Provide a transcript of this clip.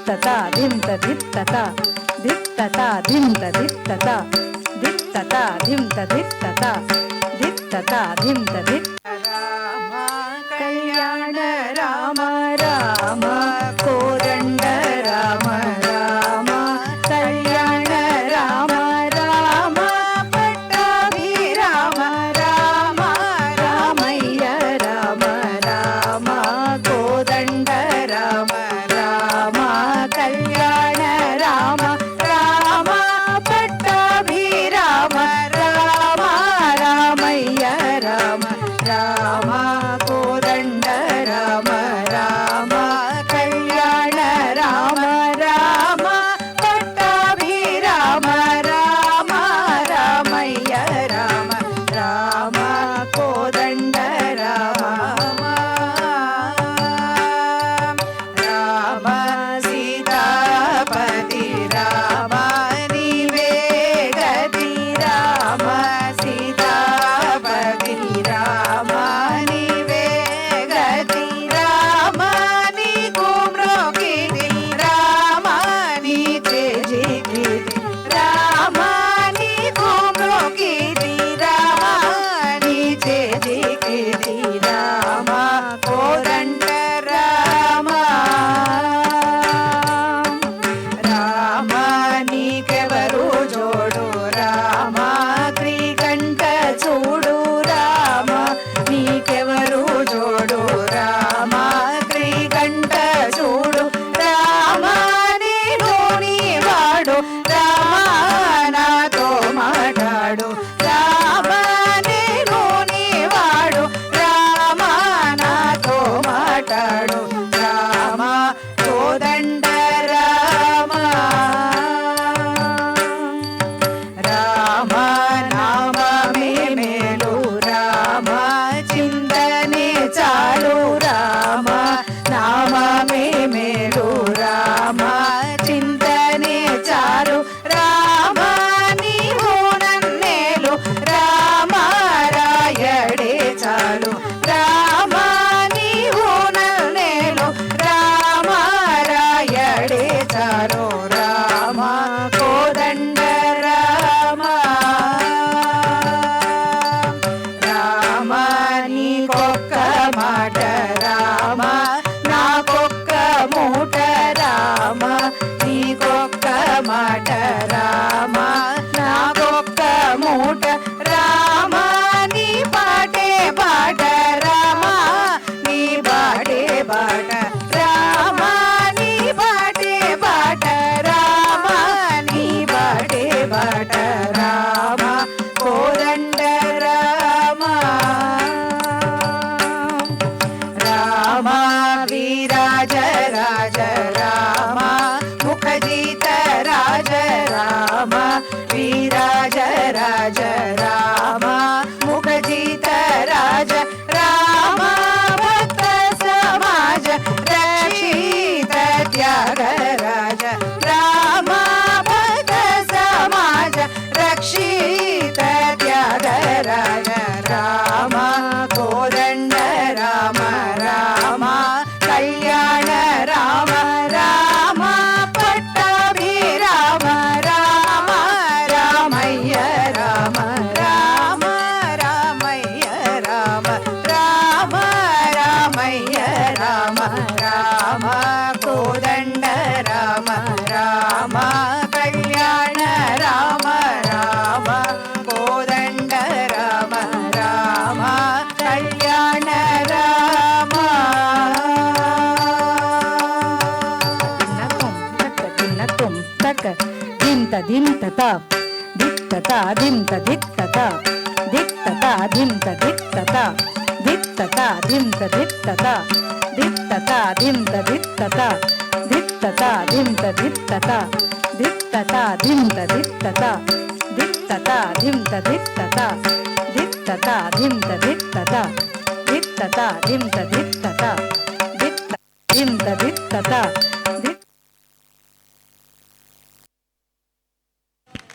ధిత్తత ధింత ధిత్తత ధిత్తత ధింత ధిత్తత ధిత్తత ధింత ధిత్తత ధిత్తత ధింత ధిత్త రామ కళ్యాణ రామ రామ కోదండ రామ రామ కళ్యాణ రామ రామ పట్టాభి రామ రామ రామయ్య రామ రామ కోదండ రామ రామ కళ్యాణ రామ రామ పట్టాభి రామ రామ రామయ్య రామ రామ కోదండ రామ రామ కళ్యాణ రామ రామ పట్టాభి రామ రామ రామయ్య రామ రామ కోదండ రామ రామ సీతాపతి రామ నీవే గతి రామ సీతాపతి రామ నీవే గతి రామ నీకు మ్రోకిది రామ నీ చేజిగిది రామ నీకు మ్రోకిది రామ నీ చేజిగిది రామ కోదండ రామ రామ నీకెవరు జోడు రామ శ్రీకంఠ చూడు రామ నీకెవరు జోడు రామ శ్రీకంఠ చూడు రామ నేను నీవాడు రామ నాతో మాట్లాడు రామ నేను నీవాడు రామ నాతో మాట్లాడు రామ కోదండ రామ రామ నామమే మేలు రామ చింతనే చాలు రామ నామమే మేలు రామ చింతనే చాలు రామ నీవు నన్నేలు రామ రాయడే చాలు రామ నీవు నన్నేలు రామ రాయడే చాలు రామ కోదండ రామ రామ నీకొక్క మాట రామ నాకొక్క మూట రామ నీకొక్క మాట రామ నాకొక్క మూట రామ నీ పాటే పాట రామ నీ బాటే బాట రామ నీ బాటే బాట రామ నీ బాటే బాట రామ కోదండ రామ రామ వీరాజ రాజ రామ ముఖజిత రాజ రామ వీరాజ రాజ రామ ముఖజిత రాజ రామ భక్త సమాజ రక్షిత త్యాగ రాజ రామ భక్త సమాజ రక్షిత త్యాగ రాజ రామ కోదండ రామ రామ కళ్యాణ రామ రామ పట్టాభి రామ రామ రామయ్య రామ రామ రామయ్య రామ రామ రామయ్య రామ రామ కోదండ రామ రామ కళ్యాణ రామ రామ కోదండ రామ రామ కళ్యాణ రామ దిన్నతుం తక దింత దింతత దిత్తత దింత దిత్తత దిత్తత దింత దిత్తత దిత్తత దింత దిత్తత దిత్తత దింత దిత్తత దిత్తత దింత దిత్తత దిత్తత దింత దిత్తత దిత్తత దింత దిత్తత దిత్తత దింత దిత్తత దిత్తత దింత దిత్తత దిత్త దింత దిత్తత